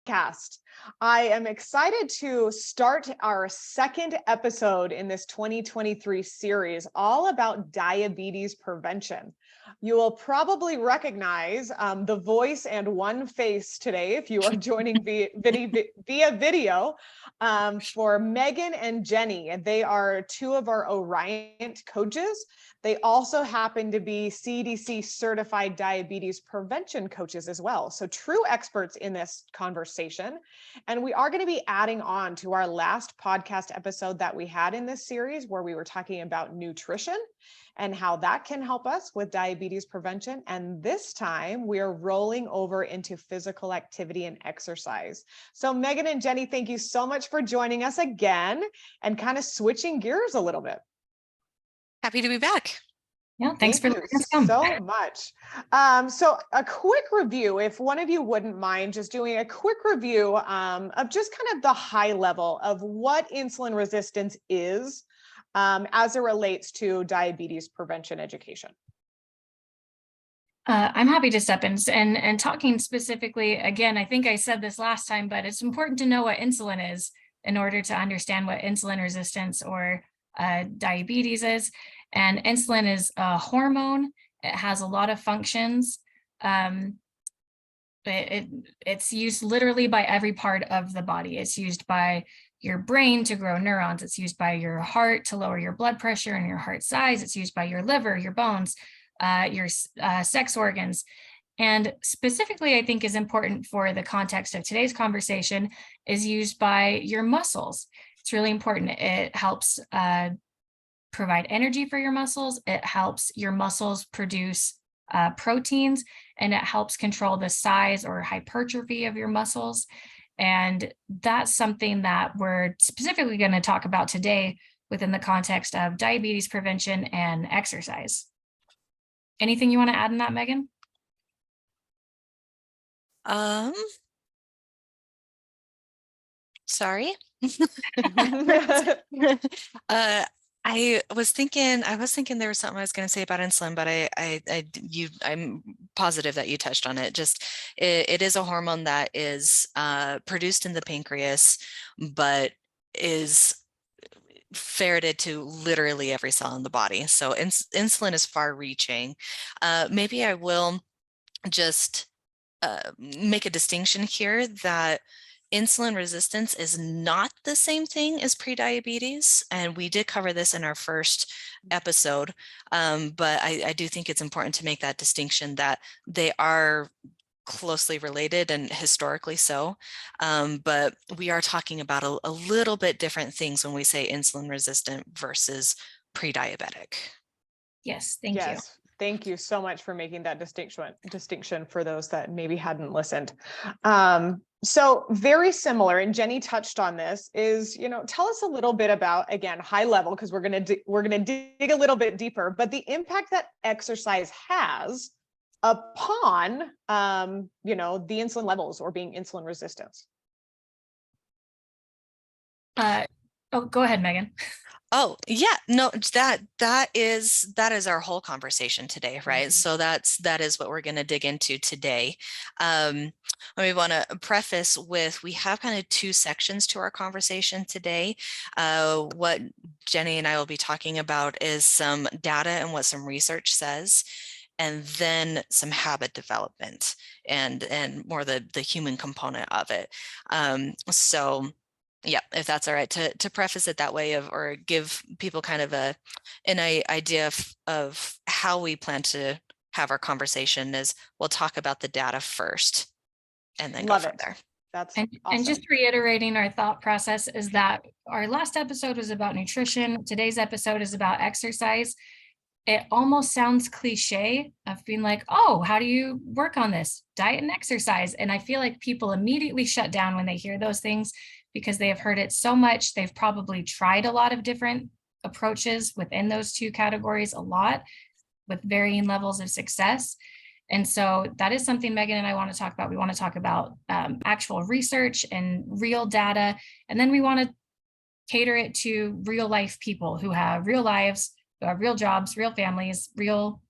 podcast. I am excited to start our second episode in this 2023 series, all about diabetes prevention. You will probably recognize the voice and one face today if you are joining via video for Megan and Jenny. They are two of our Oriant coaches. They also happen to be CDC certified diabetes prevention coaches as well. So true experts in this conversation. And we are going to be adding on to our last podcast episode that we had in this series where we were talking about nutrition and how that can help us with diabetes prevention. And this time we are rolling over into physical activity and exercise. So Megan and Jenny, thank you so much for joining us again and kind of switching gears a little bit. Happy to be back. Yeah, thanks for letting us come. So much. So a quick review, if one of you wouldn't mind just doing a quick review of just kind of the high level of what insulin resistance is as it relates to diabetes prevention education. I'm happy to step in and talking specifically, again, I think I said this last time, but it's important to know what insulin is in order to understand what insulin resistance or diabetes is. And insulin is a hormone. It has a lot of functions. It's used literally by every part of the body. It's used by your brain to grow neurons. It's used by your heart to lower your blood pressure and your heart size. It's used by your liver, your bones, your sex organs. And specifically, I think is important for the context of today's conversation is used by your muscles. It's really important. It helps provide energy for your muscles. It helps your muscles produce proteins, and it helps control the size or hypertrophy of your muscles. And that's something that we're specifically going to talk about today within the context of diabetes prevention and exercise. Anything you want to add in that, Megan? Sorry. I was thinking there was something I was going to say about insulin, but I'm positive that you touched on it. Just it is a hormone that is produced in the pancreas, but is ferreted to literally every cell in the body. So insulin is far-reaching. Maybe I will just make a distinction here that insulin resistance is not the same thing as prediabetes, and we did cover this in our first episode, but I do think it's important to make that distinction that they are closely related and historically so, but we are talking about a little bit different things when we say insulin resistant versus pre-diabetic. Yes, thank you. Thank you so much for making that distinction for those that maybe hadn't listened. So very similar, and Jenny touched on this, is, tell us a little bit about, again, high level, because we're gonna dig a little bit deeper, but the impact that exercise has upon, the insulin levels or being insulin resistant. Go ahead, Megan. Oh, yeah, no, that is our whole conversation today, right? So that is what we're going to dig into today. We want to preface with, we have kind of two sections to our conversation today. What Jenny and I will be talking about is some data and what some research says, and then some habit development and more the human component of it. So yeah, if that's all right, to preface it that way, or give people kind of an idea of how we plan to have our conversation, is we'll talk about the data first and then go from there. That's awesome. And just reiterating our thought process is that our last episode was about nutrition. Today's episode is about exercise. It almost sounds cliche of being like, oh, how do you work on this? Diet and exercise. And I feel like people immediately shut down when they hear those things, because they have heard it so much. They've probably tried a lot of different approaches within those two categories, a lot with varying levels of success. And so that is something Megan and I want to talk about. We want to talk about actual research and real data. And then we want to cater it to real life people who have real lives, real jobs, real families, real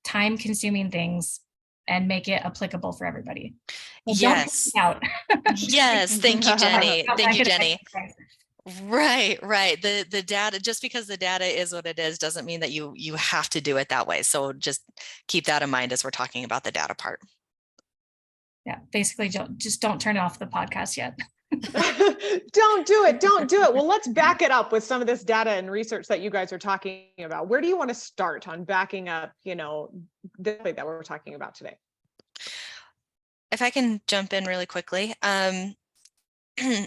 time consuming things, and make it applicable for everybody. Well, don't Yes. out. Yes. Thank you, Jenny. Not Thank that you, good of Jenny. exercise. Right, right. The data, just because the data is what it is, doesn't mean that you have to do it that way. So just keep that in mind as we're talking about the data part. Yeah, basically don't turn off the podcast yet. Don't do it. Don't do it. Well, let's back it up with some of this data and research that you guys are talking about. Where do you want to start on backing up, the thing that we're talking about today? If I can jump in really quickly.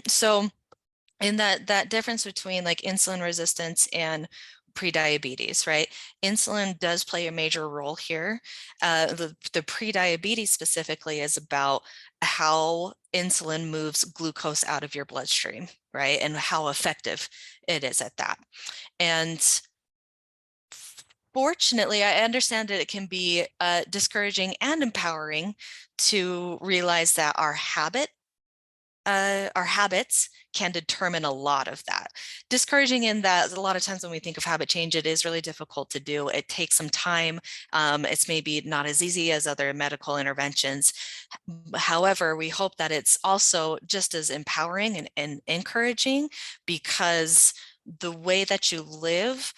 So in that difference between like insulin resistance and prediabetes, right? Insulin does play a major role here. The prediabetes specifically is about how insulin moves glucose out of your bloodstream, right? And how effective it is at that. And fortunately, I understand that it can be discouraging and empowering to realize that our habits can determine a lot of that. Discouraging in that a lot of times when we think of habit change, it is really difficult to do. It takes some time. It's maybe not as easy as other medical interventions. However, we hope that it's also just as empowering and encouraging, because the way that you live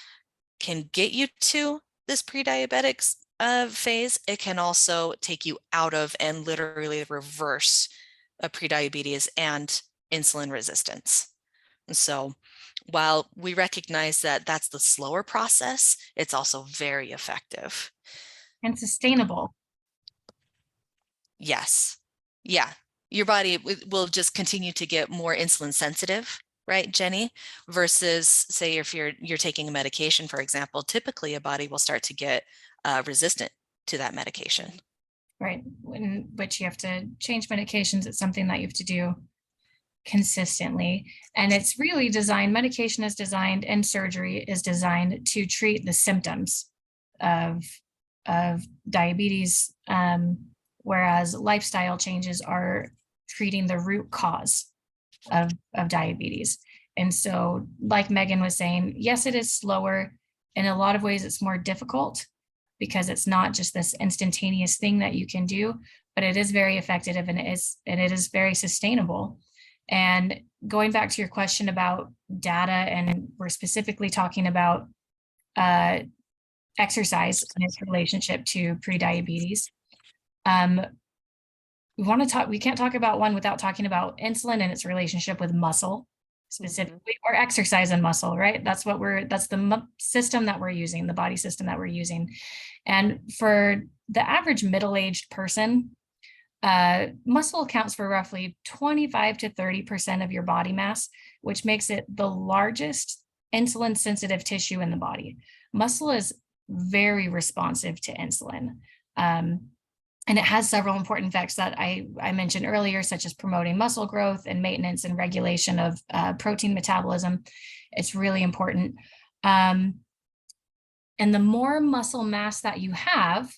can get you to this pre-diabetic phase. It can also take you out of and literally reverse a prediabetes and insulin resistance. And so while we recognize that that's the slower process, it's also very effective. And sustainable. Yes. Yeah. Your body will just continue to get more insulin sensitive, right, Jenny? Versus say if you're taking a medication, for example, typically a body will start to get resistant to that medication. Right, in which you have to change medications. It's something that you have to do consistently. And it's really designed, medication is designed and surgery is designed to treat the symptoms of diabetes, whereas lifestyle changes are treating the root cause of diabetes. And so, like Megan was saying, yes, it is slower. In a lot of ways, it's more difficult because it's not just this instantaneous thing that you can do, but it is very effective and it is very sustainable. And going back to your question about data, and we're specifically talking about exercise and its relationship to prediabetes. We can't talk about one without talking about insulin and its relationship with muscle specifically, or exercise and muscle, right? That's the system that we're using, the body system that we're using. And for the average middle-aged person, muscle accounts for roughly 25 to 30% of your body mass, which makes it the largest insulin sensitive tissue in the body. Muscle is very responsive to insulin. And it has several important effects that I mentioned earlier, such as promoting muscle growth and maintenance and regulation of protein metabolism. It's really important. And the more muscle mass that you have,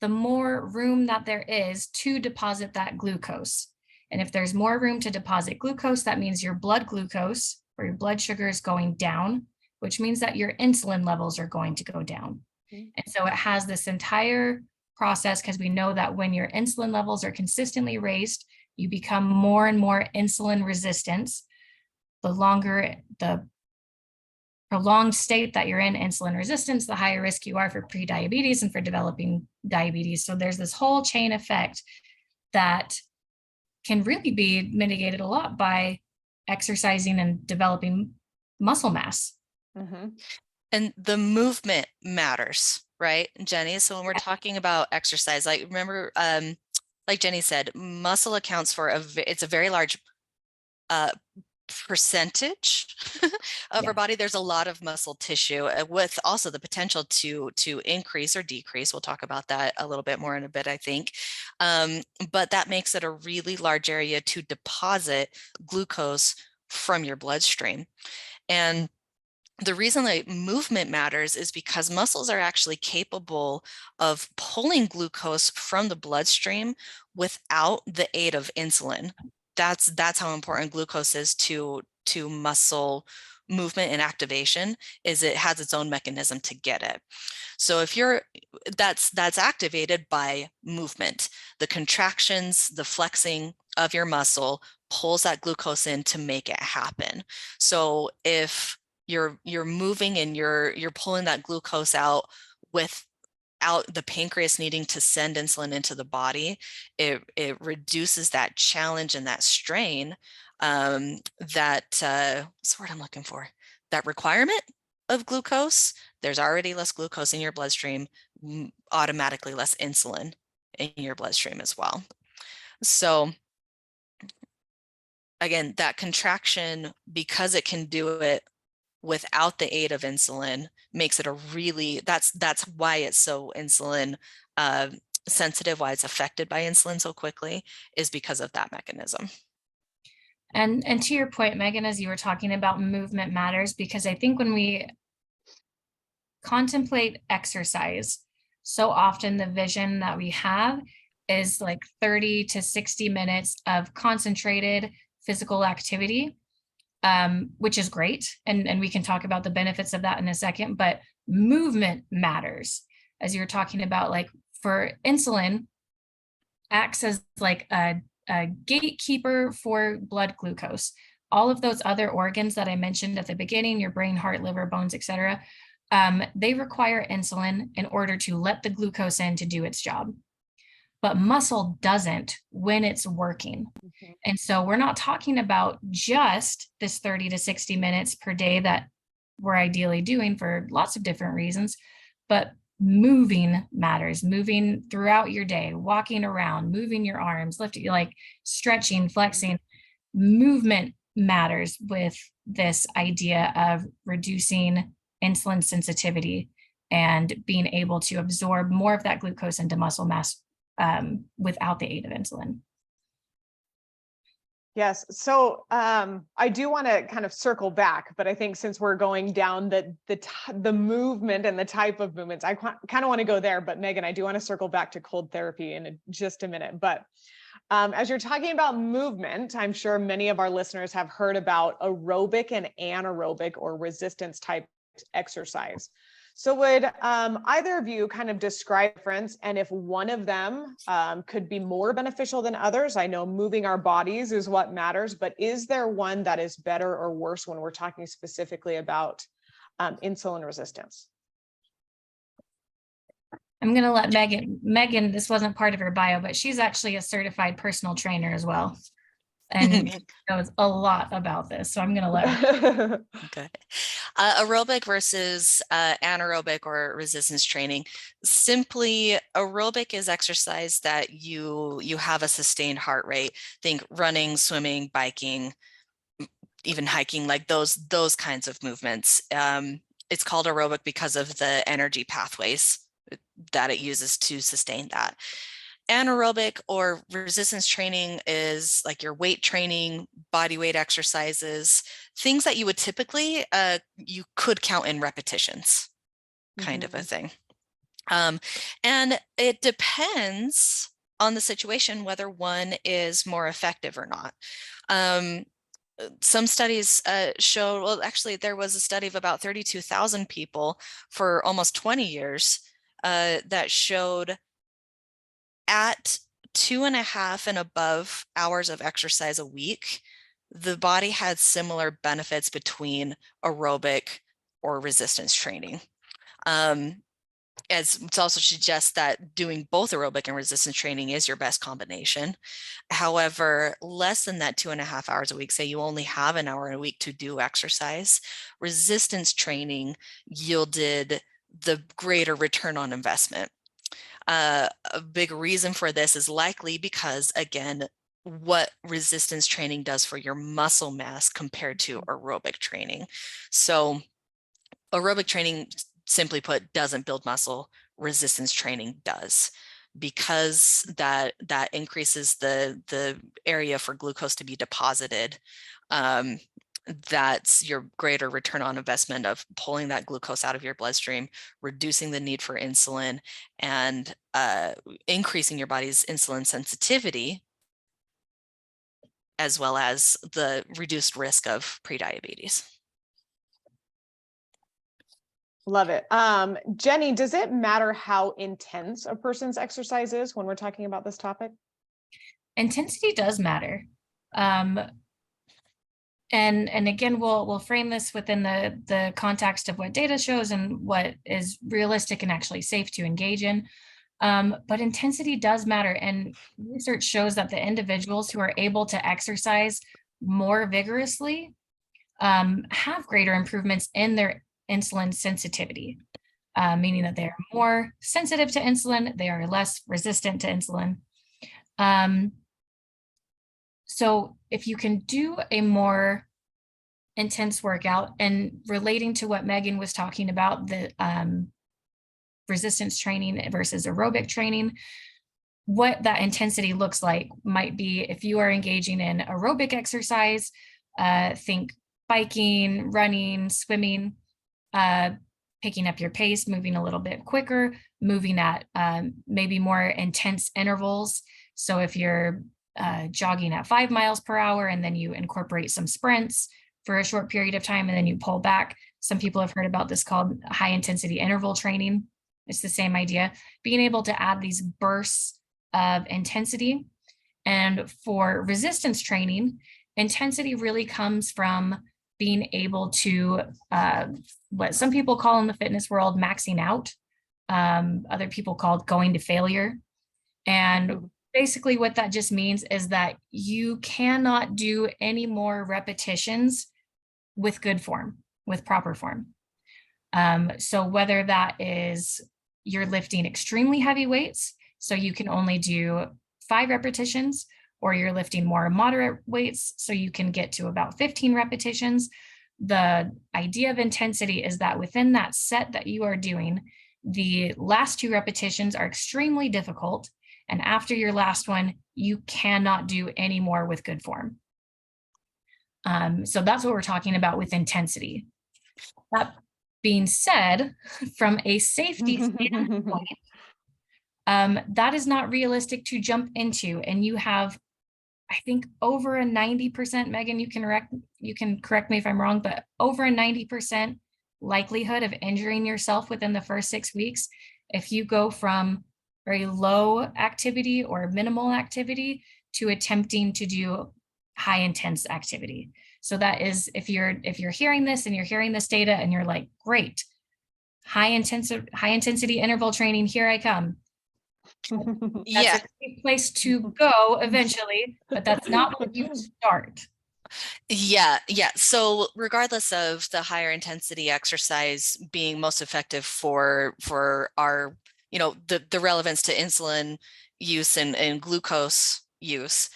the more room that there is to deposit that glucose. And if there's more room to deposit glucose, that means your blood glucose or your blood sugar is going down, which means that your insulin levels are going to go down. And so it has this entire process, because we know that when your insulin levels are consistently raised, you become more and more insulin resistant. The longer the prolonged state that you're in insulin resistance, the higher risk you are for prediabetes and for developing diabetes. So there's this whole chain effect that can really be mitigated a lot by exercising and developing muscle mass. Mm-hmm. And the movement matters, right, Jenny? So when we're talking about exercise, like remember, like Jenny said, muscle accounts for it's a very large percentage of our body. There's a lot of muscle tissue with also the potential to increase or decrease. We'll talk about that a little bit more in a bit, I think. But that makes it a really large area to deposit glucose from your bloodstream. And the reason that movement matters is because muscles are actually capable of pulling glucose from the bloodstream without the aid of insulin. That's how important glucose is to to muscle movement and activation is it has its own mechanism to get it. So if that's activated by movement, the contractions, the flexing of your muscle pulls that glucose in to make it happen. So if you're moving and you're pulling that glucose out without the pancreas needing to send insulin into the body, it reduces that challenge and that strain, that what's the word I'm looking for? That requirement of glucose. There's already less glucose in your bloodstream, automatically less insulin in your bloodstream as well. So again, that contraction, because it can do it without the aid of insulin, makes it a really, that's why it's so insulin sensitive, why it's affected by insulin so quickly, is because of that mechanism. And to your point, Megan, as you were talking about movement matters, because I think when we contemplate exercise, so often the vision that we have is like 30 to 60 minutes of concentrated physical activity, which is great. And we can talk about the benefits of that in a second, but movement matters. As you're talking about, like for insulin, acts as like a gatekeeper for blood glucose. All of those other organs that I mentioned at the beginning, your brain, heart, liver, bones, etc., they require insulin in order to let the glucose in to do its job. But muscle doesn't when it's working. Mhm. And so we're not talking about just this 30 to 60 minutes per day that we're ideally doing for lots of different reasons, but moving matters. Moving throughout your day, walking around, moving your arms, lifting, like stretching, flexing. Movement matters with this idea of reducing insulin sensitivity and being able to absorb more of that glucose into muscle mass without the aid of insulin. Yes. So I do want to kind of circle back, but I think since we're going down the movement and the type of movements, I kind of want to go there. But Megan, I do want to circle back to cold therapy in just a minute. But as you're talking about movement, I'm sure many of our listeners have heard about aerobic and anaerobic or resistance type exercise. So would either of you kind of describe the difference, and if one of them could be more beneficial than others? I know moving our bodies is what matters, but is there one that is better or worse when we're talking specifically about insulin resistance? I'm going to let Megan, this wasn't part of her bio, but she's actually a certified personal trainer as well. And knows a lot about this. So I'm going to let her. Okay. Aerobic versus anaerobic or resistance training. Simply, aerobic is exercise that you have a sustained heart rate. Think running, swimming, biking, even hiking, like those kinds of movements. It's called aerobic because of the energy pathways that it uses to sustain that. Anaerobic or resistance training is like your weight training, body weight exercises, things that you would typically, you could count in repetitions, kind of a thing. And it depends on the situation whether one is more effective or not. Some studies show, well, actually, there was a study of about 32,000 people for almost 20 years that showed at 2.5 and above hours of exercise a week, the body had similar benefits between aerobic or resistance training. As it also suggests that doing both aerobic and resistance training is your best combination. However, less than that 2.5 hours a week, say you only have an hour a week to do exercise, resistance training yielded the greater return on investment. A big reason for this is likely because, again, what resistance training does for your muscle mass compared to aerobic training. So aerobic training, simply put, doesn't build muscle. Resistance training does, because that increases the area for glucose to be deposited. That's your greater return on investment of pulling that glucose out of your bloodstream, reducing the need for insulin, and increasing your body's insulin sensitivity as well as the reduced risk of prediabetes. Love it. Jenny, does it matter how intense a person's exercise is when we're talking about this topic? Intensity does matter. And again, we'll frame this within the context of what data shows and what is realistic and actually safe to engage in. But intensity does matter. And research shows that the individuals who are able to exercise more vigorously have greater improvements in their insulin sensitivity, meaning that they are more sensitive to insulin, they are less resistant to insulin. So if you can do a more intense workout, and relating to what Megan was talking about, the resistance training versus aerobic training, what that intensity looks like might be if you are engaging in aerobic exercise, think biking, running, swimming, picking up your pace, moving a little bit quicker, moving at maybe more intense intervals. So if you're jogging at 5 miles per hour and then you incorporate some sprints for a short period of time and then you pull back. Some people have heard about this called high intensity interval training. It's the same idea, being able to add these bursts of intensity. And for resistance training, intensity really comes from being able to, what some people call in the fitness world, maxing out. Other people call it going to failure. And basically what that just means is that you cannot do any more repetitions with good form, with proper form. So whether that is you're lifting extremely heavy weights, so you can only do 5 repetitions, or you're lifting more moderate weights, so you can get to about 15 repetitions. The idea of intensity is that within that set that you are doing, the last 2 repetitions are extremely difficult. And after your last one, you cannot do any more with good form. So that's what we're talking about with intensity. That being said, from a safety standpoint, that is not realistic to jump into. And you have, I think, over a 90%, Megan, you can correct me if I'm wrong, but over a 90% likelihood of injuring yourself within the first 6 weeks if you go from very low activity or minimal activity to attempting to do high intense activity. So that is, if you're hearing this and you're hearing this data and you're like, great, high intensity interval training, here I come. Yeah, That's a great place to go eventually, but that's not where you start. Yeah. So regardless of the higher intensity exercise being most effective for our, the relevance to insulin use and glucose use,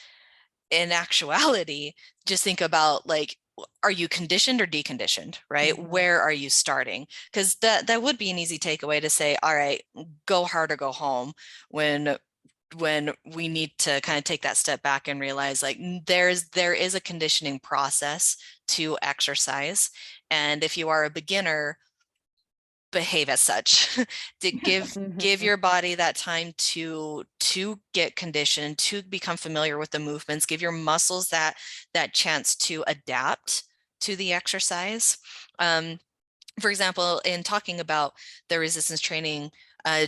in actuality, just think about, like, are you conditioned or deconditioned, right? Mhm. Where are you starting? Because that would be an easy takeaway to say, all right, go hard or go home, when we need to kind of take that step back and realize, like, there is a conditioning process to exercise. And if you are a beginner, behave as such. To give your body that time to get conditioned, to become familiar with the movements, give your muscles that chance to adapt to the exercise. For example, in talking about the resistance training,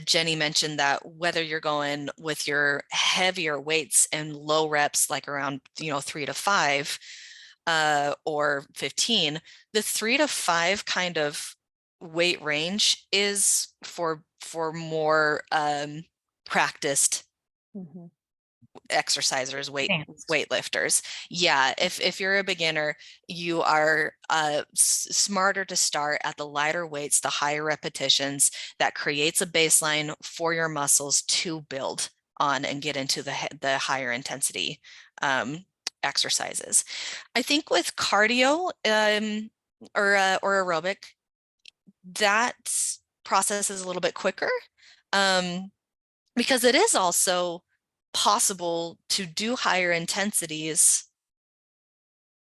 Jenny mentioned that whether you're going with your heavier weights and low reps, like around 3 to 5 or 15, the 3 to 5 kind of weight range is for more practiced exercisers, weightlifters. Yeah, if you're a beginner, you are smarter to start at the lighter weights, the higher repetitions. That creates a baseline for your muscles to build on and get into the higher intensity exercises. I think with cardio or aerobic, that process is a little bit quicker, because it is also possible to do higher intensities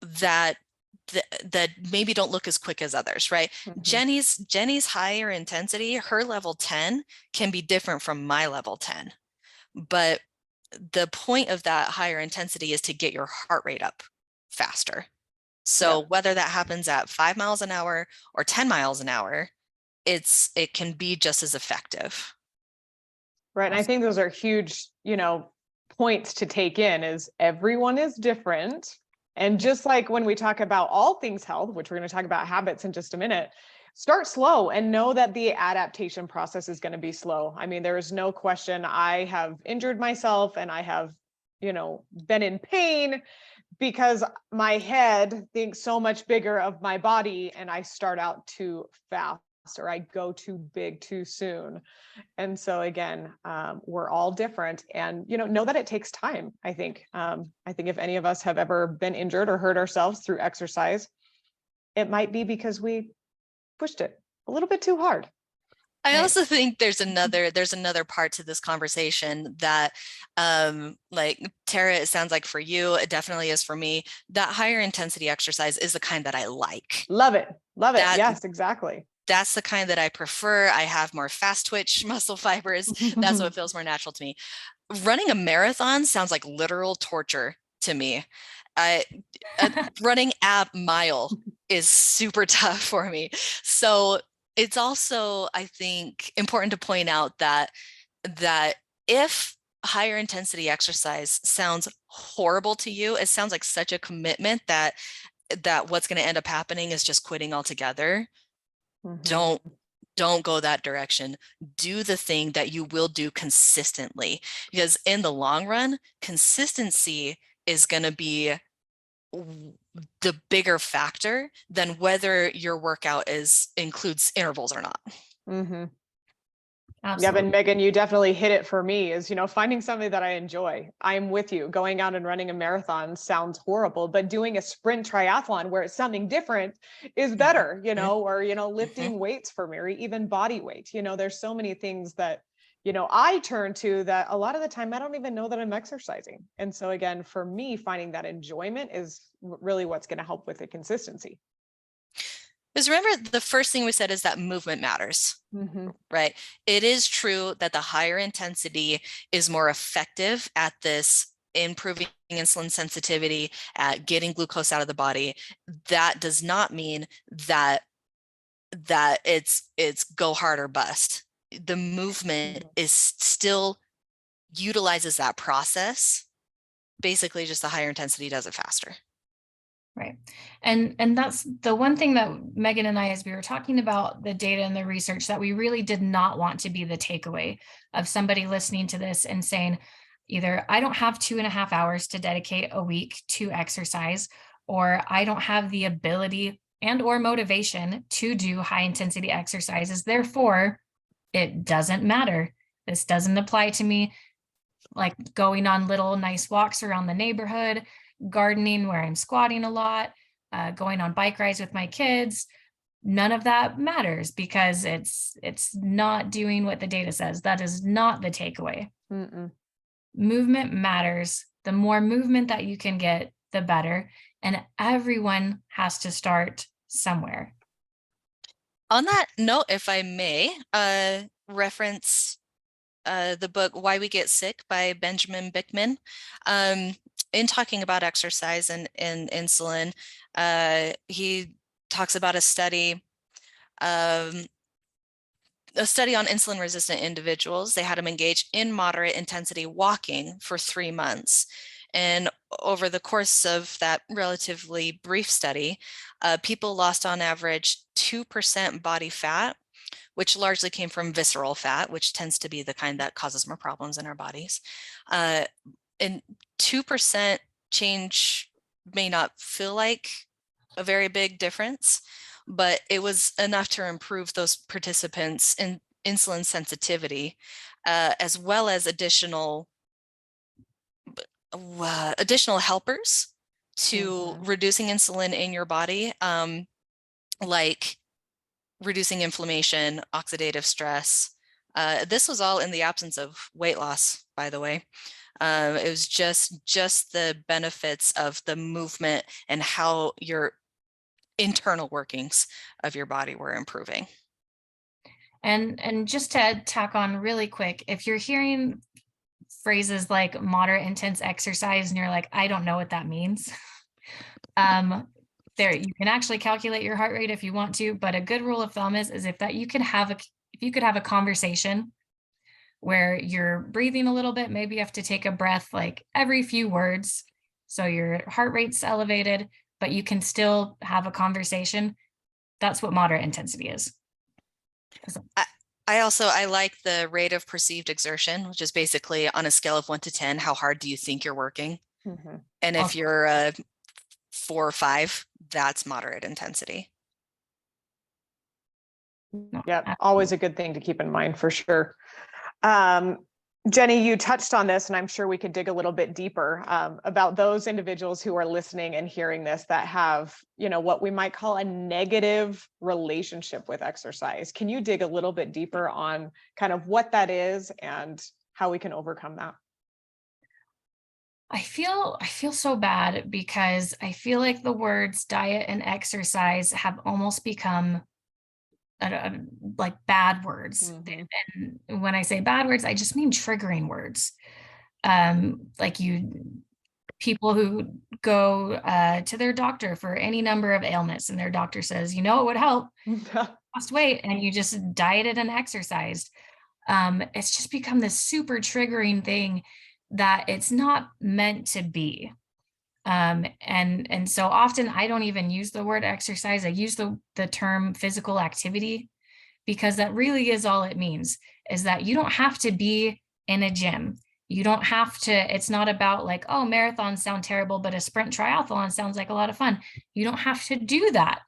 that maybe don't look as quick as others, right? Jenny's higher intensity, her level 10 can be different from my level 10, but the point of that higher intensity is to get your heart rate up faster. So whether that happens at 5 miles an hour or 10 miles an hour, it can be just as effective. Right. And I think those are huge, points to take in is everyone is different. And just like when we talk about all things health, which we're going to talk about habits in just a minute, start slow and know that the adaptation process is going to be slow. I mean, there is no question. I have injured myself and I have, been in pain because my head thinks so much bigger of my body and I start out too fast or I go too big too soon. And so again, we're all different and, know that it takes time. I think if any of us have ever been injured or hurt ourselves through exercise, it might be because we pushed it a little bit too hard. I also think there's another part to this conversation that, like Tara, it sounds like for you, it definitely is for me, that higher intensity exercise is the kind that I like. Love it. Love it. Yes, exactly. That's the kind that I prefer. I have more fast twitch muscle fibers. That's what feels more natural to me. Running a marathon sounds like literal torture to me. Running a mile is super tough for me. So it's also, I think, important to point out that if higher intensity exercise sounds horrible to you, it sounds like such a commitment that what's going to end up happening is just quitting altogether. Don't go that direction. Do the thing that you will do consistently, because in the long run, consistency is going to be the bigger factor than whether your workout includes intervals or not. Yeah, but Megan, you definitely hit it for me is, finding something that I enjoy. I'm with you. Going out and running a marathon sounds horrible, but doing a sprint triathlon where it's something different is better, or, lifting weights for me, or even body weight. There's so many things that, I turn to that a lot of the time I don't even know that I'm exercising. And so again, for me, finding that enjoyment is really what's going to help with the consistency. Because remember, the first thing we said is that movement matters, right? It is true that the higher intensity is more effective at this improving insulin sensitivity, at getting glucose out of the body. That does not mean that it's go hard or bust. The movement is still utilizes that process. Basically, just the higher intensity does it faster. Right. And that's the one thing that Megan and I, as we were talking about the data and the research, that we really did not want to be the takeaway of somebody listening to this and saying, either I don't have 2.5 hours to dedicate a week to exercise, or I don't have the ability and or motivation to do high intensity exercises. Therefore, it doesn't matter. This doesn't apply to me. Like going on little nice walks around the neighborhood, gardening where I'm squatting a lot, going on bike rides with my kids, none of that matters because it's not doing what the data says. That is not the takeaway. Movement matters. The more movement that you can get, the better. And everyone has to start somewhere. On that note, if I may, reference the book Why We Get Sick by Benjamin Bickman. In talking about exercise and insulin, he talks about a study on insulin resistant individuals. They had them engage in moderate intensity walking for 3 months. And over the course of that relatively brief study, people lost on average 2% body fat, which largely came from visceral fat, which tends to be the kind that causes more problems in our bodies. And 2% change may not feel like a very big difference, but it was enough to improve those participants' in insulin sensitivity, as well as additional helpers to reducing insulin in your body, like reducing inflammation, oxidative stress. This was all in the absence of weight loss, by the way. It was just the benefits of the movement and how your internal workings of your body were improving. And just to tack on really quick, if you're hearing phrases like moderate intense exercise and you're like, I don't know what that means. There, you can actually calculate your heart rate if you want to, but a good rule of thumb is if you could have a conversation where you're breathing a little bit, maybe you have to take a breath like every few words. So your heart rate's elevated, but you can still have a conversation. That's what moderate intensity is. I like the rate of perceived exertion, which is basically on a scale of 1 to 10, how hard do you think you're working? Mhm. And if Awesome. you're 4 or 5, that's moderate intensity. Yeah, always a good thing to keep in mind for sure. Jenny, you touched on this, and I'm sure we could dig a little bit deeper about those individuals who are listening and hearing this that have, what we might call a negative relationship with exercise. Can you dig a little bit deeper on kind of what that is and how we can overcome that? I feel so bad because I feel like the words diet and exercise have almost become like bad words. Mhm. And when I say bad words, I just mean triggering words. Like people who go to their doctor for any number of ailments and their doctor says, it would help lost weight, and you just dieted and exercised. It's just become this super triggering thing that it's not meant to be. And so often I don't even use the word exercise. I use the term physical activity, because that really is all it means, is that you don't have to be in a gym. You don't have to, it's not about like, oh, marathons sound terrible, but a sprint triathlon sounds like a lot of fun. You don't have to do that.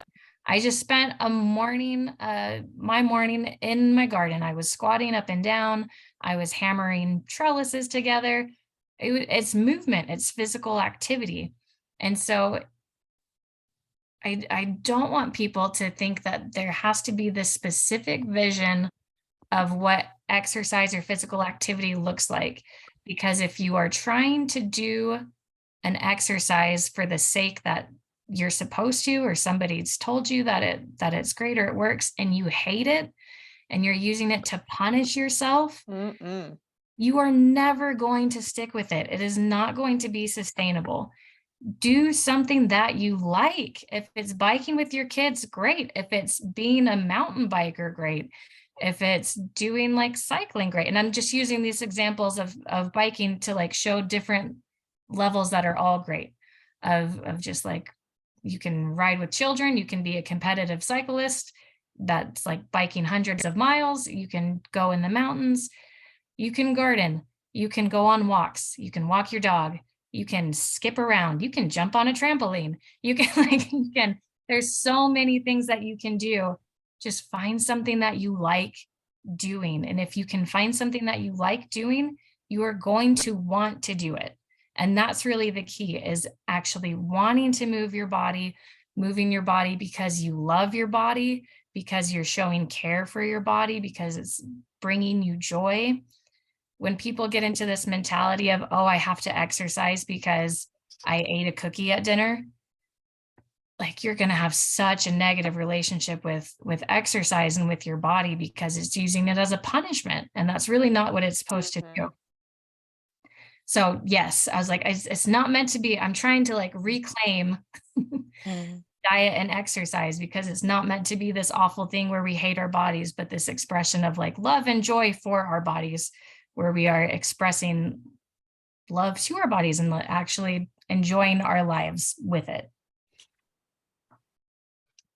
I just spent a morning, my morning in my garden. I was squatting up and down. I was hammering trellises together. It's movement, it's physical activity. And so I don't want people to think that there has to be this specific vision of what exercise or physical activity looks like. Because if you are trying to do an exercise for the sake that you're supposed to, or somebody's told you that it's great or it works, and you hate it and you're using it to punish yourself, Mm-mm. you are never going to stick with it. It is not going to be sustainable. Do something that you like. If it's biking with your kids, great. If it's being a mountain biker, great. If it's doing like cycling, great. And I'm just using these examples of biking to like show different levels that are all great, of just like, you can ride with children, you can be a competitive cyclist that's like biking hundreds of miles, you can go in the mountains, you can garden, you can go on walks, you can walk your dog, you can skip around, you can jump on a trampoline, you can there's so many things that you can do. Just find something that you like doing. And if you can find something that you like doing, you are going to want to do it. And that's really the key, is actually wanting to move your body, moving your body because you love your body, because you're showing care for your body, because it's bringing you joy. When people get into this mentality of, oh, I have to exercise because I ate a cookie at dinner, like, you're going to have such a negative relationship with exercise and with your body, because it's using it as a punishment. And that's really not what it's supposed to do. So yes, I was like, it's not meant to be. I'm trying to like reclaim diet and exercise, because it's not meant to be this awful thing where we hate our bodies, but this expression of like love and joy for our bodies, where we are expressing love to our bodies and actually enjoying our lives with it.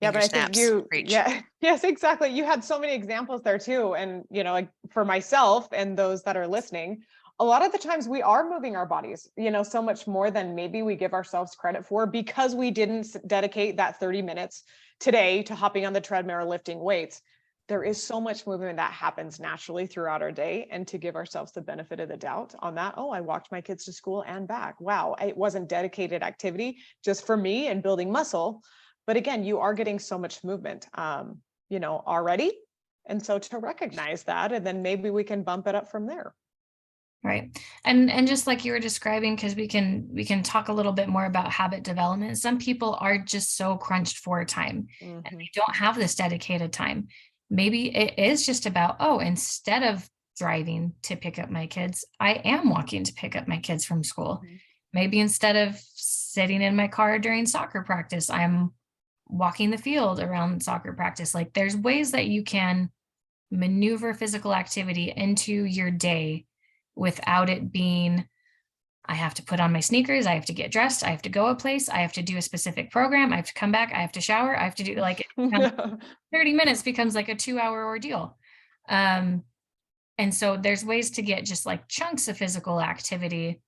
Yeah, but I think you, Preach. yeah, yes, exactly. You had so many examples there too. And, like for myself and those that are listening, a lot of the times we are moving our bodies, so much more than maybe we give ourselves credit for, because we didn't dedicate that 30 minutes today to hopping on the treadmill or lifting weights. There is so much movement that happens naturally throughout our day, and to give ourselves the benefit of the doubt on that. Oh, I walked my kids to school and back. Wow, it wasn't dedicated activity just for me and building muscle. But again, you are getting so much movement, already. And so to recognize that, and then maybe we can bump it up from there. Right. And just like you were describing, because we can talk a little bit more about habit development. Some people are just so crunched for time, and they don't have this dedicated time. Maybe it is just about, oh, instead of driving to pick up my kids, I am walking to pick up my kids from school. Maybe instead of sitting in my car during soccer practice, I'm walking the field around soccer practice. Like there's ways that you can maneuver physical activity into your day without it being, I have to put on my sneakers, I have to get dressed, I have to go a place, I have to do a specific program, I have to come back, I have to shower, I have to do like 30 minutes becomes like a 2-hour ordeal. And so there's ways to get just like chunks of physical activity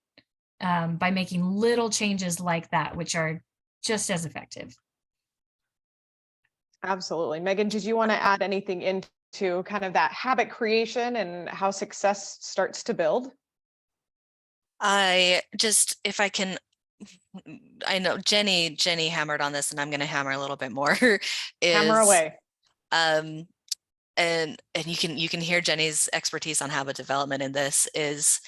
by making little changes like that, which are just as effective. Absolutely. Megan, did you want to add anything into kind of that habit creation and how success starts to build? If I can, I know Jenny hammered on this, and I'm going to hammer a little bit more. Hammer away. And you can hear Jenny's expertise on habit development in this. Is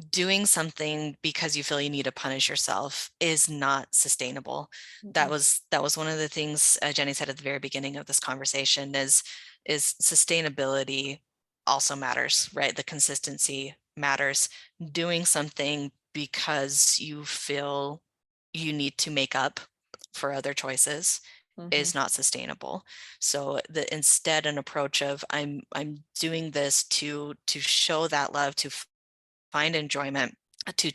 doing something because you feel you need to punish yourself is not sustainable. That was one of the things Jenny said at the very beginning of this conversation. Is sustainability also matters, right? The consistency matters. Doing something because you feel you need to make up for other choices is not sustainable. So instead an approach of I'm doing this to show that love, to find enjoyment, to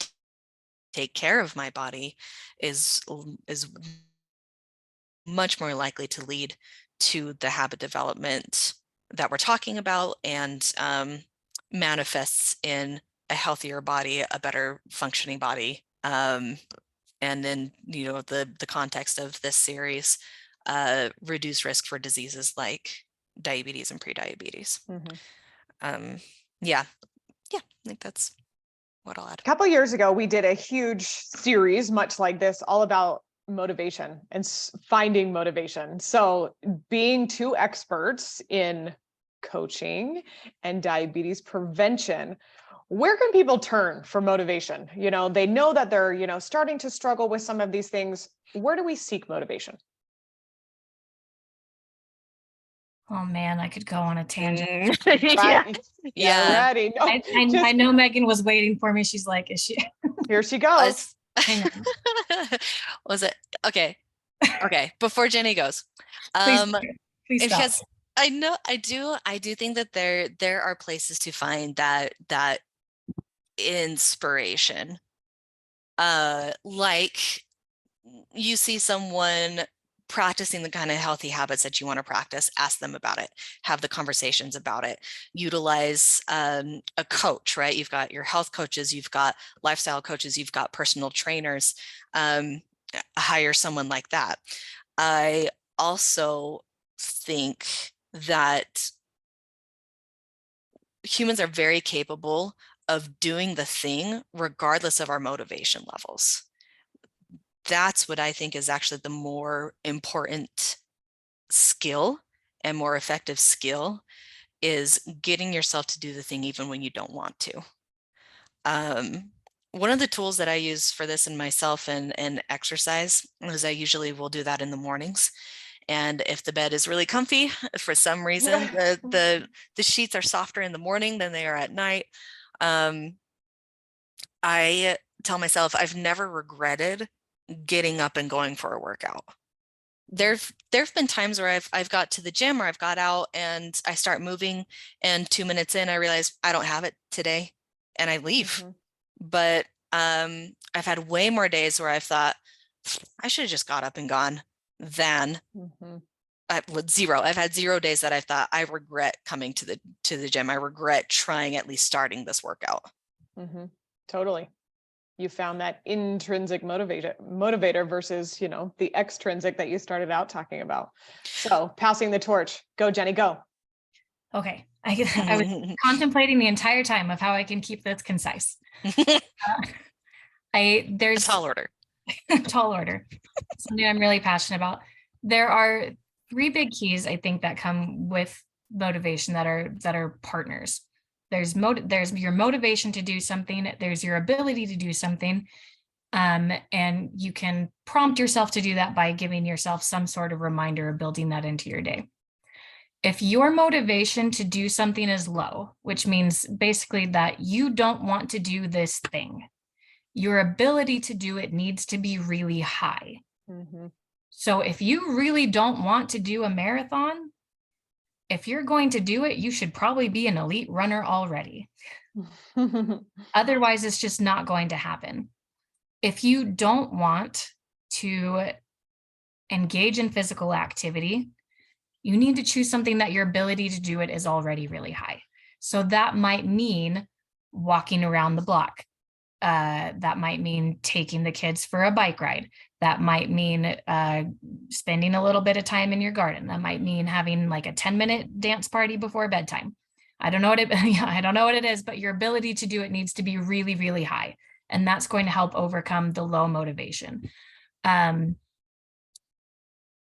take care of my body is much more likely to lead to the habit development that we're talking about, and manifests in a healthier body, a better functioning body. And then, the context of this series, reduce risk for diseases like diabetes and prediabetes. I think that's what I'll add. A couple of years ago, we did a huge series, much like this, all about motivation and finding motivation. So being two experts in coaching and diabetes prevention, where can people turn for motivation? They know that they're, starting to struggle with some of these things. Where do we seek motivation? Oh man, I could go on a tangent. Yeah. Ready. No, I know Megan was waiting for me. She's like, is she? Here she goes. Hang on. Was it okay? Before Jenny goes, Please stop. because I do think that there are places to find that inspiration. Like you see someone practicing the kind of healthy habits that you want to practice, ask them about it, have the conversations about it, utilize a coach, right? You've got your health coaches, you've got lifestyle coaches, you've got personal trainers, hire someone like that. I also think that humans are very capable of doing the thing regardless of our motivation levels. That's what I think is actually the more important skill and more effective skill, is getting yourself to do the thing even when you don't want to. One of the tools that I use for this in myself and exercise is I usually will do that in the mornings. And if the bed is really comfy, for some reason, the sheets are softer in the morning than they are at night, I tell myself I've never regretted getting up and going for a workout. There've been times where I've got to the gym or I've got out and I start moving, and 2 minutes in I realize I don't have it today and I leave. But I've had way more days where I've thought I should have just got up and gone than I've had 0 days that I thought I regret coming to the gym. I regret trying at least starting this workout. Totally. You found that intrinsic motivator versus, the extrinsic that you started out talking about. So passing the torch. Go, Jenny, go. Okay. I was contemplating the entire time of how I can keep this concise. There's a tall order. Tall order. Something I'm really passionate about. There are 3 big keys, I think, that come with motivation that are partners. There's your motivation to do something, there's your ability to do something, and you can prompt yourself to do that by giving yourself some sort of reminder of building that into your day. If your motivation to do something is low, which means basically that you don't want to do this thing, your ability to do it needs to be really high. Mhm. So if you really don't want to do a marathon, if you're going to do it, you should probably be an elite runner already. Otherwise, it's just not going to happen. If you don't want to engage in physical activity, you need to choose something that your ability to do it is already really high. So that might mean walking around the block. That might mean taking the kids for a bike ride. That might mean spending a little bit of time in your garden. That might mean having like a 10-minute dance party before bedtime. I don't know what I don't know what it is, but your ability to do it needs to be really, really high. And that's going to help overcome the low motivation.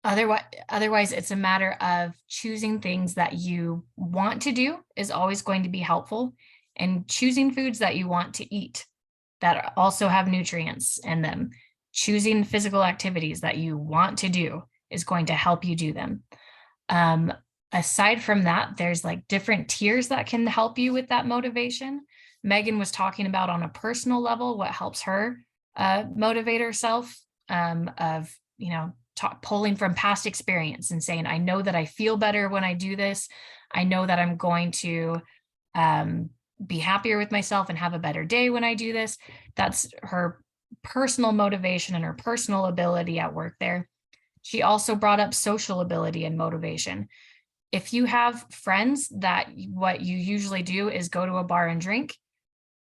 Otherwise, it's a matter of choosing things that you want to do is always going to be helpful, and choosing foods that you want to eat that also have nutrients in them. Choosing physical activities that you want to do is going to help you do them. Aside from that, there's like different tiers that can help you with that motivation. Megan was talking about on a personal level what helps her motivate herself, of, pulling from past experience and saying, I know that I feel better when I do this. I know that I'm going to be happier with myself and have a better day when I do this. That's her personal motivation and her personal ability at work there. She also brought up social ability and motivation. If you have friends that what you usually do is go to a bar and drink,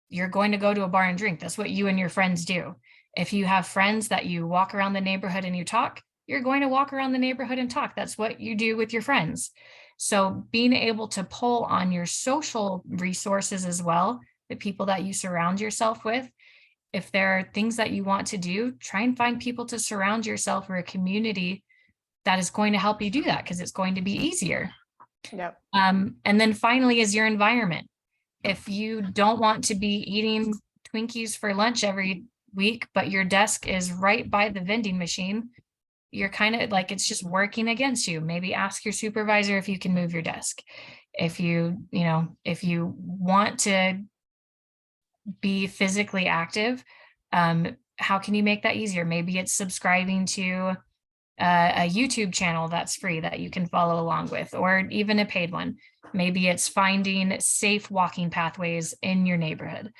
you're going to go to a bar and drink. That's what you and your friends do. If you have friends that you walk around the neighborhood and you talk, you're going to walk around the neighborhood and talk. That's what you do with your friends. So being able to pull on your social resources as well, the people that you surround yourself with, if there are things that you want to do, try and find people to surround yourself or a community that is going to help you do that, because it's going to be easier. Yep. And then finally is your environment. If you don't want to be eating Twinkies for lunch every week, but your desk is right by the vending machine, you're kind of like, it's just working against you. Maybe ask your supervisor if you can move your desk. If you want to be physically active, how can you make that easier? Maybe it's subscribing to a YouTube channel that's free that you can follow along with, or even a paid one. Maybe it's finding safe walking pathways in your neighborhood.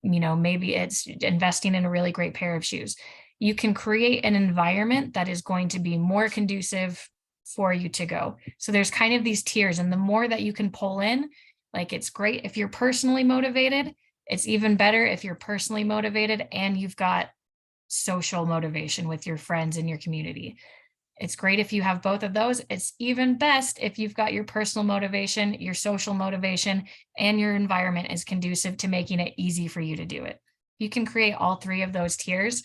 Maybe it's investing in a really great pair of shoes. You can create an environment that is going to be more conducive for you to go. So there's kind of these tiers, and the more that you can pull in, like, it's great if you're personally motivated. It's even better if you're personally motivated and you've got social motivation with your friends in your community. It's great if you have both of those. It's even best if you've got your personal motivation, your social motivation, and your environment is conducive to making it easy for you to do it. You can create all three of those tiers.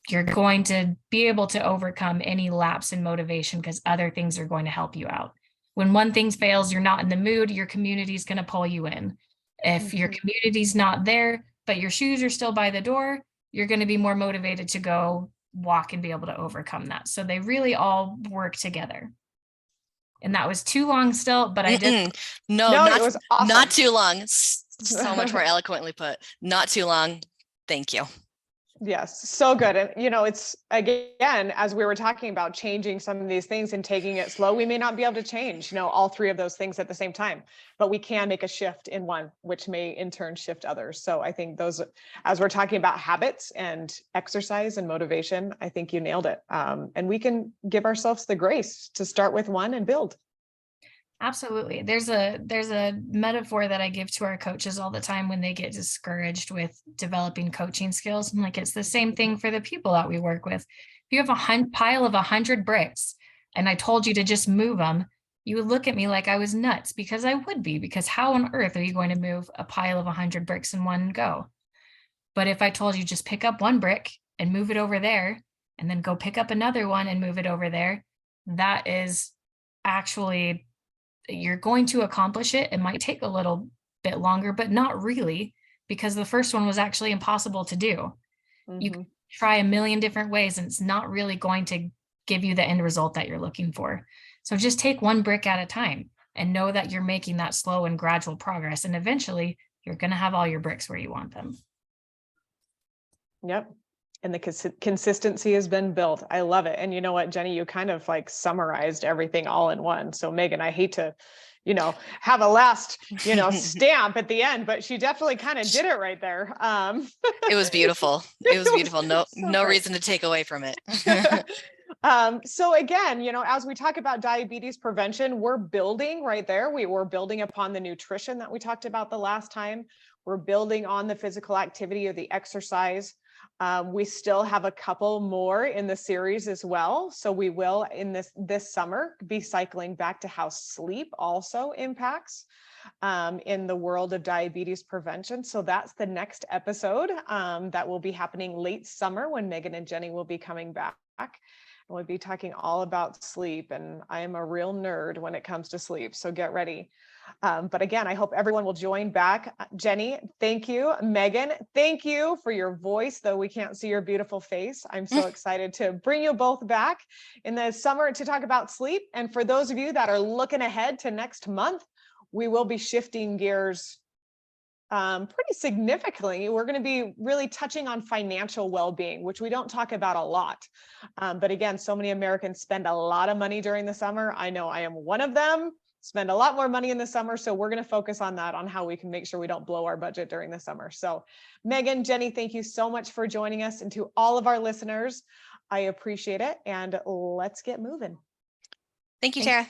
You're going to be able to overcome any lapse in motivation because other things are going to help you out. When one thing fails, you're not in the mood, your community is going to pull you in. If your community's not there, but your shoes are still by the door, you're going to be more motivated to go walk and be able to overcome that. So they really all work together. And that was too long still, but I did. No, it was awesome. Not too long. So much more eloquently put. Not too long. Thank you. Yes, so good. And, it's, again, as we were talking about changing some of these things and taking it slow, we may not be able to change, all three of those things at the same time, but we can make a shift in one, which may in turn shift others. So I think those, as we're talking about habits and exercise and motivation, I think you nailed it. And we can give ourselves the grace to start with one and build. Absolutely. There's a metaphor that I give to our coaches all the time when they get discouraged with developing coaching skills. I'm like, it's the same thing for the people that we work with. If you have a pile of 100 bricks and I told you to just move them, you would look at me like I was nuts, because I would be, because how on earth are you going to move a pile of 100 bricks in one go? But if I told you just pick up one brick and move it over there, and then go pick up another one and move it over there, that is actually, you're going to accomplish it. It might take a little bit longer, but not really, because the first one was actually impossible to do. You can try a million different ways and it's not really going to give you the end result that you're looking for. So just take one brick at a time and know that you're making that slow and gradual progress. And eventually you're going to have all your bricks where you want them. Yep. And the consistency has been built. I love it. And you know what, Jenny, you kind of like summarized everything all in one. So Megan, I hate to, have a last, stamp at the end, but she definitely kind of did it right there. It was beautiful. It was beautiful. No great. reason to take away from it. So again, as we talk about diabetes prevention, we're building right there. We were building upon the nutrition that we talked about the last time. We're building on the physical activity or the exercise. We still have a couple more in the series as well. So we will in this summer be cycling back to how sleep also impacts in the world of diabetes prevention. So that's the next episode that will be happening late summer when Megan and Jenny will be coming back. And we'll be talking all about sleep. And I am a real nerd when it comes to sleep. So get ready. But again, I hope everyone will join back. Jenny, thank you. Megan, thank you for your voice, though we can't see your beautiful face. I'm so excited to bring you both back in the summer to talk about sleep. And for those of you that are looking ahead to next month, we will be shifting gears pretty significantly. We're going to be really touching on financial well-being, which we don't talk about a lot. But again, so many Americans spend a lot of money during the summer. I know I am one of them. Spend a lot more money in the summer. So we're going to focus on that, on how we can make sure we don't blow our budget during the summer. So Megan, Jenny, thank you so much for joining us. And to all of our listeners, I appreciate it. And let's get moving. Thank you, Tara.